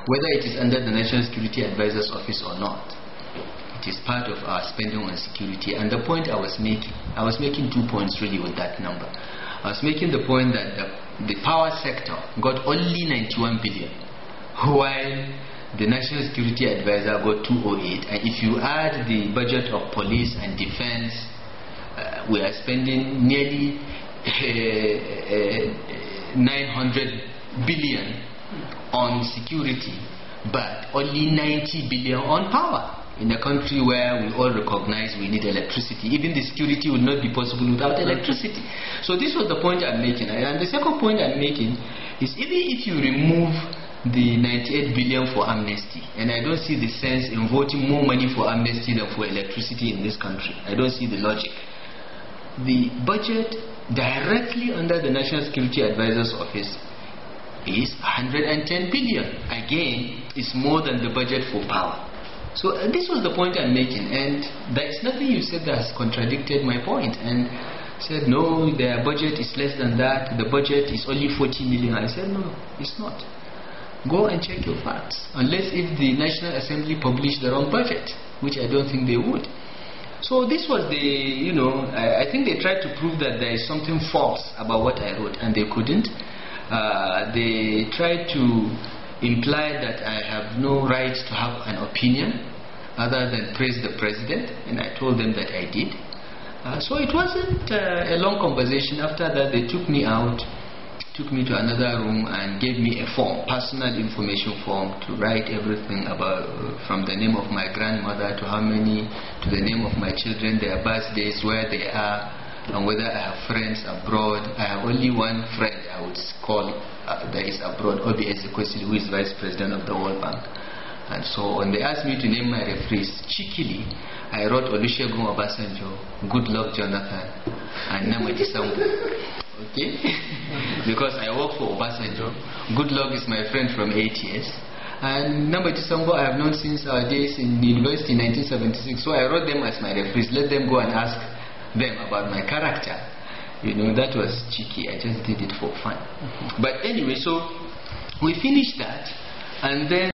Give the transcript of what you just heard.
whether it is under the National Security Advisor's Office or not. It is part of our spending on security. And the point I was making 2 points really with that number. I was making the point that the power sector got only 91 billion, while the National Security Advisor got 208. And if you add the budget of police and defense, we are spending nearly 900 billion on security, but only 90 billion on power. In a country where we all recognize we need electricity, even the security will not be possible without electricity. So this was the point I'm making. And the second point I'm making is, even if you remove the 98 billion for amnesty, and I don't see the sense in voting more money for amnesty than for electricity in this country. I don't see the logic. The budget directly under the National Security Advisor's Office is 110 billion. Again, it's more than the budget for power. So this was the point I'm making, and there is nothing you said that has contradicted my point. And said, no, their budget is less than that, the budget is only 40 million. I said, no, it's not. Go and check your facts, unless if the National Assembly published their own budget, which I don't think they would. So this was the, I think they tried to prove that there is something false about what I wrote, and they couldn't. They tried to imply that I have no right to have an opinion other than praise the president, and I told them that I did. So it wasn't a long conversation. After that, they took me out, took me to another room and gave me a form, personal information form, to write everything about, from the name of my grandmother to how many, to the name of my children, their birthdays, where they are, and whether I have friends abroad. I have only one friend I would call that is abroad, Obi Ezekwesili, who is Vice President of the World Bank. And so when they asked me to name my referees, cheekily, I wrote Olusegun Obasanjo, Good Luck Jonathan, and Namadi Sambu. Okay? Because I work for Obasanjo. Good Luck is my friend from 8 years. And Namadi Sambu I have known since our days in university in 1976. So I wrote them as my referees. Let them go and ask them about my character. That was cheeky. I just did it for fun. But anyway, so we finished that, and then